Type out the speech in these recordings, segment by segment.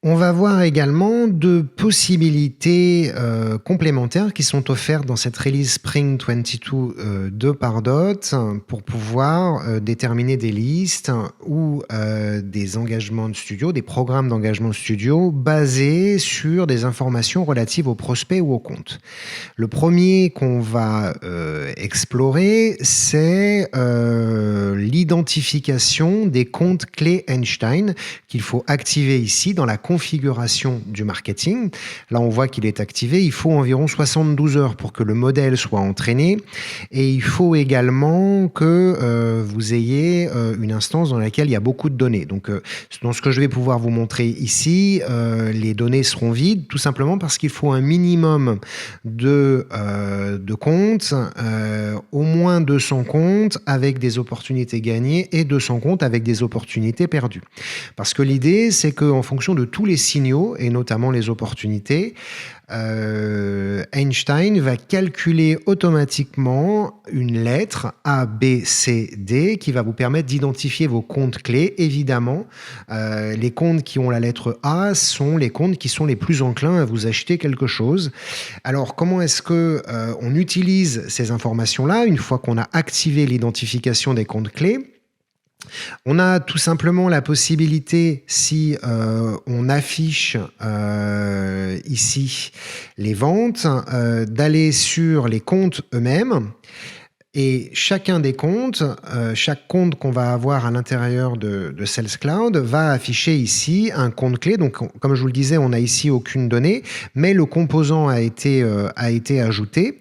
On va voir également de possibilités complémentaires qui sont offertes dans cette release Spring 22 de Pardot pour pouvoir déterminer des listes ou des engagements de studio, des programmes d'engagement de studio basés sur des informations relatives aux prospects ou aux comptes. Le premier qu'on va explorer, c'est l'identification des comptes clés Einstein qu'il faut activer ici dans la configuration du marketing. Là, on voit qu'il est activé. Il faut environ 72 heures pour que le modèle soit entraîné. Et il faut également que vous ayez une instance dans laquelle il y a beaucoup de données. Donc, dans ce que je vais pouvoir vous montrer ici, les données seront vides, tout simplement parce qu'il faut un minimum de comptes, au moins 200 comptes avec des opportunités gagnées et 200 comptes avec des opportunités perdues. Parce que l'idée, c'est qu'en fonction de tous les signaux, et notamment les opportunités, Einstein va calculer automatiquement une lettre A, B, C, D qui va vous permettre d'identifier vos comptes clés. Évidemment, les comptes qui ont la lettre A sont les comptes qui sont les plus enclins à vous acheter quelque chose. Alors, comment est-ce que on utilise ces informations-là une fois qu'on a activé l'identification des comptes clés? On a tout simplement la possibilité, si on affiche ici les ventes, d'aller sur les comptes eux-mêmes. Et chacun des comptes, chaque compte qu'on va avoir à l'intérieur de Sales Cloud va afficher ici un compte clé. Donc, comme je vous le disais, on n'a ici aucune donnée, mais le composant a été ajouté.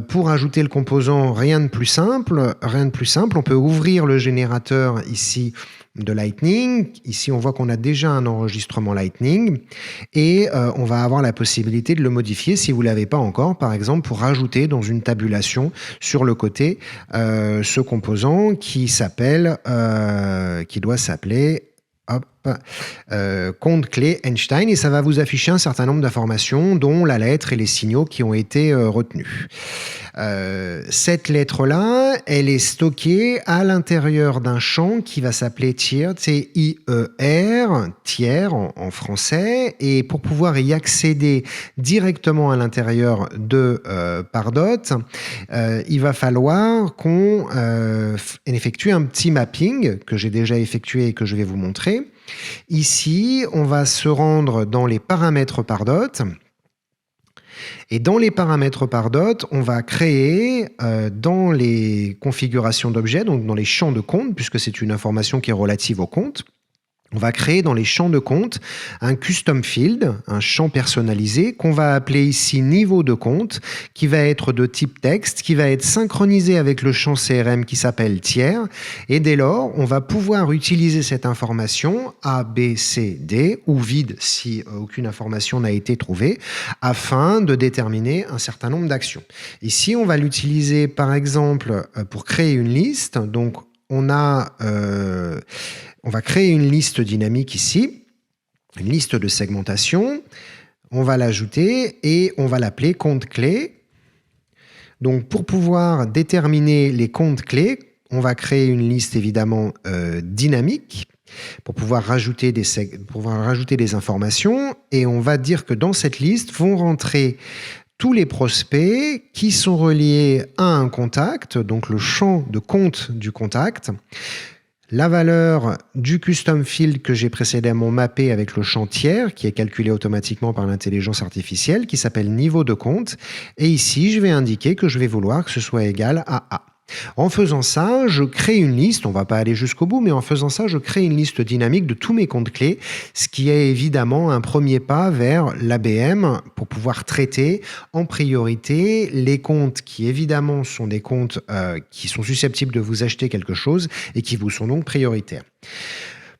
Pour ajouter le composant, rien de plus simple. On peut ouvrir le générateur ici de Lightning. Ici, on voit qu'on a déjà un enregistrement Lightning et on va avoir la possibilité de le modifier si vous ne l'avez pas encore, par exemple, pour rajouter dans une tabulation sur le côté ce composant qui doit s'appeler compte clé Einstein, et ça va vous afficher un certain nombre d'informations dont la lettre et les signaux qui ont été retenus. Cette lettre-là, elle est stockée à l'intérieur d'un champ qui va s'appeler tier, T-I-E-R, tiers en français, et pour pouvoir y accéder directement à l'intérieur de Pardot, il va falloir qu'on effectue un petit mapping que j'ai déjà effectué et que je vais vous montrer. Ici, on va se rendre dans les paramètres Pardot. Et dans les paramètres Pardot, on va créer dans les configurations d'objets, donc dans les champs de compte, puisque c'est une information qui est relative au compte, on va créer dans les champs de compte un custom field, un champ personnalisé qu'on va appeler ici niveau de compte, qui va être de type texte, qui va être synchronisé avec le champ CRM qui s'appelle tiers. Et dès lors, on va pouvoir utiliser cette information A, B, C, D ou vide si aucune information n'a été trouvée, afin de déterminer un certain nombre d'actions. Ici, on va l'utiliser par exemple pour créer une liste. Donc, on va créer une liste dynamique ici, une liste de segmentation. On va l'ajouter et on va l'appeler compte clé. Donc, pour pouvoir déterminer les comptes clés, on va créer une liste évidemment dynamique pour pouvoir rajouter des informations. Et on va dire que dans cette liste vont rentrer tous les prospects qui sont reliés à un contact, donc le champ de compte du contact, la valeur du custom field que j'ai précédemment mappé avec le champ tiers, qui est calculé automatiquement par l'intelligence artificielle, qui s'appelle niveau de compte. Et ici, je vais indiquer que je vais vouloir que ce soit égal à A. En faisant ça, je crée une liste, on ne va pas aller jusqu'au bout, mais en faisant ça, je crée une liste dynamique de tous mes comptes clés, ce qui est évidemment un premier pas vers l'ABM pour pouvoir traiter en priorité les comptes qui évidemment sont des comptes qui sont susceptibles de vous acheter quelque chose et qui vous sont donc prioritaires.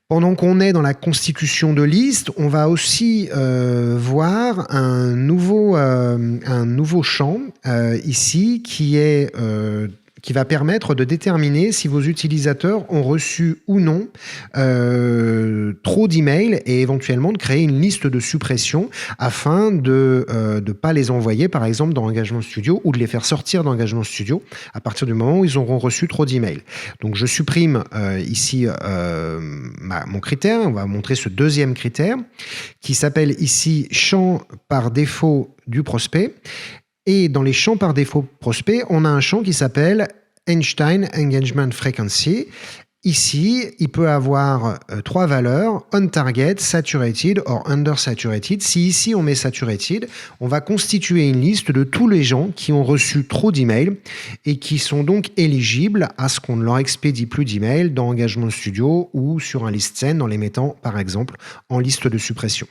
Pendant qu'on est dans la constitution de liste, on va aussi voir un nouveau champ ici qui qui va permettre de déterminer si vos utilisateurs ont reçu ou non trop d'emails et éventuellement de créer une liste de suppression afin de ne pas les envoyer, par exemple, dans Engagement Studio ou de les faire sortir d'Engagement Studio à partir du moment où ils auront reçu trop d'emails. Donc, je supprime ici mon critère. On va montrer ce deuxième critère qui s'appelle ici champ par défaut du prospect. Et dans les champs par défaut prospect, on a un champ qui s'appelle Einstein Engagement Frequency. Ici, il peut avoir trois valeurs, on target, saturated or undersaturated. Si ici on met saturated, on va constituer une liste de tous les gens qui ont reçu trop d'emails et qui sont donc éligibles à ce qu'on ne leur expédie plus d'emails dans Engagement Studio ou sur un list send en les mettant par exemple en liste de suppression.